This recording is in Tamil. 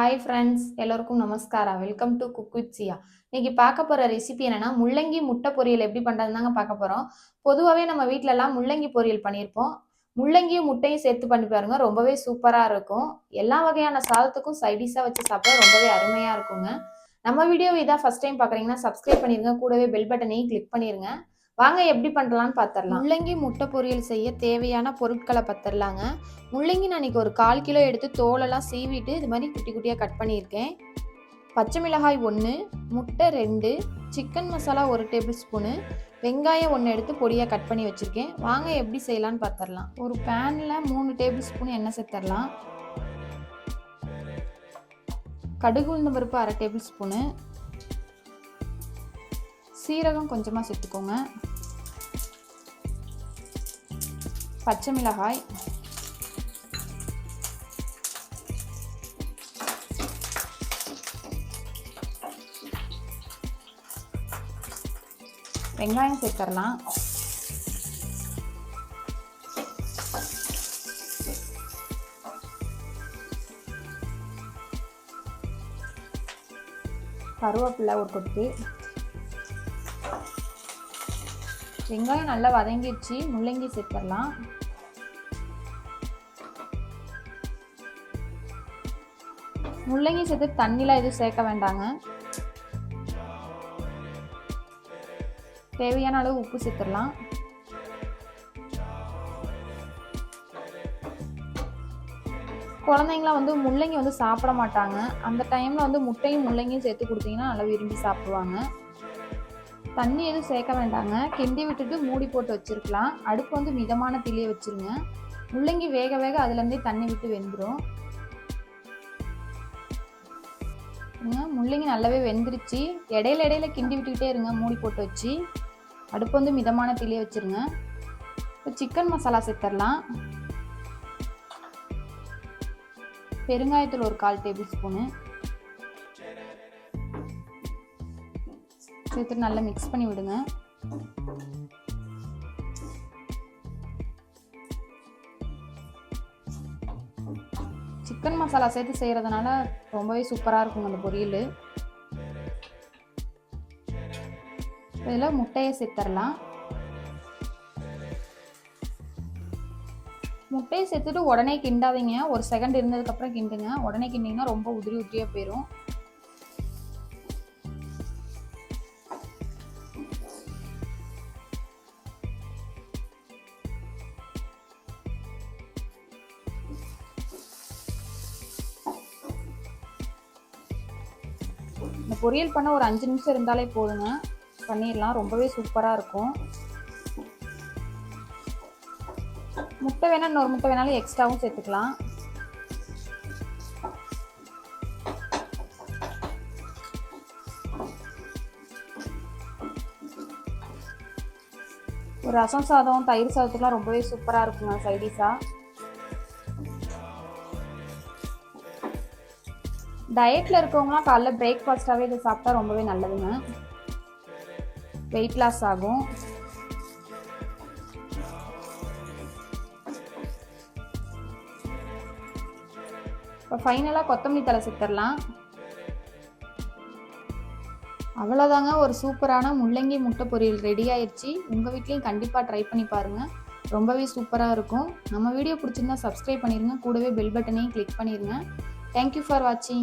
ஹாய் ஃப்ரெண்ட்ஸ், எல்லோருக்கும் நமஸ்காரம். வெல்கம் டு குக் வித் சியா. இன்னைக்கு பார்க்க போகிற ரெசிபி என்னன்னா முள்ளங்கி முட்டை பொரியல் எப்படி பண்ணுறதுன்னு தாங்க பார்க்க போகிறோம். பொதுவாகவே நம்ம வீட்டிலலாம் முள்ளங்கி பொரியல் பண்ணியிருப்போம். முள்ளங்கியும் முட்டையும் சேர்த்து பண்ணி பாருங்க, ரொம்பவே சூப்பராக இருக்கும். எல்லா வகையான சாதத்துக்கும் சைடிஷாக வச்சு சாப்பிட ரொம்பவே அருமையாக இருக்குங்க. நம்ம வீடியோவை இதான் ஃபர்ஸ்ட் டைம் பார்க்குறீங்கன்னா சப்ஸ்கிரைப் பண்ணிடுங்க, கூடவே பெல் பட்டனையும் கிளிக் பண்ணிடுங்க. வாங்க எப்படி பண்ணுறலான்னு பார்த்துடலாம். முள்ளங்கி முட்டை பொரியல் செய்ய தேவையான பொருட்களை பார்த்துடலாங்க. முள்ளங்கி நான் இன்றைக்கி ஒரு 1/4 கிலோ எடுத்து தோலெல்லாம் சீவிட்டு இது மாதிரி குட்டி குட்டியாக கட் பண்ணியிருக்கேன். பச்சை மிளகாய் 1, முட்டை 2, சிக்கன் மசாலா 1 டேபிள் ஸ்பூனு, வெங்காயம் 1 எடுத்து பொடியாக கட் பண்ணி வச்சுருக்கேன். வாங்க எப்படி செய்யலான்னு பார்த்துடலாம். ஒரு பேனில் 3 டேபிள் ஸ்பூன் எண்ணெய் சேர்த்துடலாம். கடுகு உளுந்தம் பருப்பு 1/2 டேபிள் ஸ்பூனு, சீரகம் கொஞ்சமாக சேர்த்துக்கோங்க, பச்சை மிளகாய், வெங்காயம் சேர்த்துடலாம். கருவேப்பிலை ஒரு கொத்து. வெங்காயம் நல்லா வதங்கிடுச்சு, முள்ளங்கி சேர்த்துடலாம். முள்ளங்கி சேர்த்து தண்ணிலாம் எதுவும் சேர்க்க வேண்டாங்க. தேவையான அளவு உப்பு சேர்த்துடலாம். குழந்தைங்களாம் முள்ளங்கி சாப்பிட மாட்டாங்க. அந்த டைமில் முட்டையும் முள்ளங்கியும் சேர்த்து கொடுத்தீங்கன்னா நல்லா விரும்பி சாப்பிடுவாங்க. தண்ணி எதுவும் சேர்க்க வேண்டாங்க. கிண்டி விட்டுட்டு மூடி போட்டு வச்சுருக்கலாம். அடுப்பு மிதமான தீயிலே வச்சுருங்க. முள்ளங்கி வேக வேக அதுலேருந்தே தண்ணி விட்டு வெந்துடும். முள்ளங்கி நல்லாவே வெந்துருச்சு. இடையில இடையில கிண்டி விட்டுக்கிட்டே இருங்க, மூடி போட்டு வச்சு. அடுப்பு மிதமான தீயிலே வச்சுருங்க. இப்போ சிக்கன் மசாலா சேர்த்துடலாம். பெருங்காயத்தூள் ஒரு 1/4 டேபிள் ஸ்பூனு சேர்த்து நல்லா மிக்ஸ் பண்ணி விடுங்க. சிக்கன் மசாலா சேர்த்து செய்கிறதுனால ரொம்பவே சூப்பராக இருக்கும் அந்த பொரியல். இதில் முட்டையை சேர்த்துடலாம். முட்டையை சேர்த்துட்டு உடனே கிண்டாதீங்க. ஒரு செகண்ட் இருந்ததுக்கப்புறம் கிண்டுங்க. உடனே கிண்டிங்கன்னா ரொம்ப உதிரி உதிரியாக போயிடும். இந்த பொரியல் பண்ண ஒரு 5 நிமிஷம் இருந்தாலே போதுங்க, பண்ணிடலாம். ரொம்பவே சூப்பராக இருக்கும். முட்டை வேணால் இன்னொரு முட்டை வேணாலும் எக்ஸ்ட்ராவும் சேர்த்துக்கலாம். ஒரு ரசம் சாதம், தயிர் சாதத்துக்குலாம் ரொம்பவே சூப்பராக இருக்குங்க சைடிஷாக. டயட்டில் இருக்கவங்களாம் காலைல பிரேக்ஃபாஸ்ட்டாகவே இதை சாப்பிட்டா ரொம்பவே நல்லதுங்க. வெயிட் லாஸ் ஆகும். இப்போ ஃபைனலாக கொத்தமல்லி தழை சேர்த்துடலாம். அவ்வளோதாங்க, ஒரு சூப்பரான முள்ளங்கி முட்டை பொரியல் ரெடி ஆயிடுச்சு. உங்கள் வீட்லேயும் கண்டிப்பாக ட்ரை பண்ணி பாருங்கள், ரொம்பவே சூப்பராக இருக்கும். நம்ம வீடியோ பிடிச்சிருந்தா சப்ஸ்கிரைப் பண்ணிடுங்க, கூடவே பெல் பட்டனையும் கிளிக் பண்ணிடுங்க. Thank you for watching.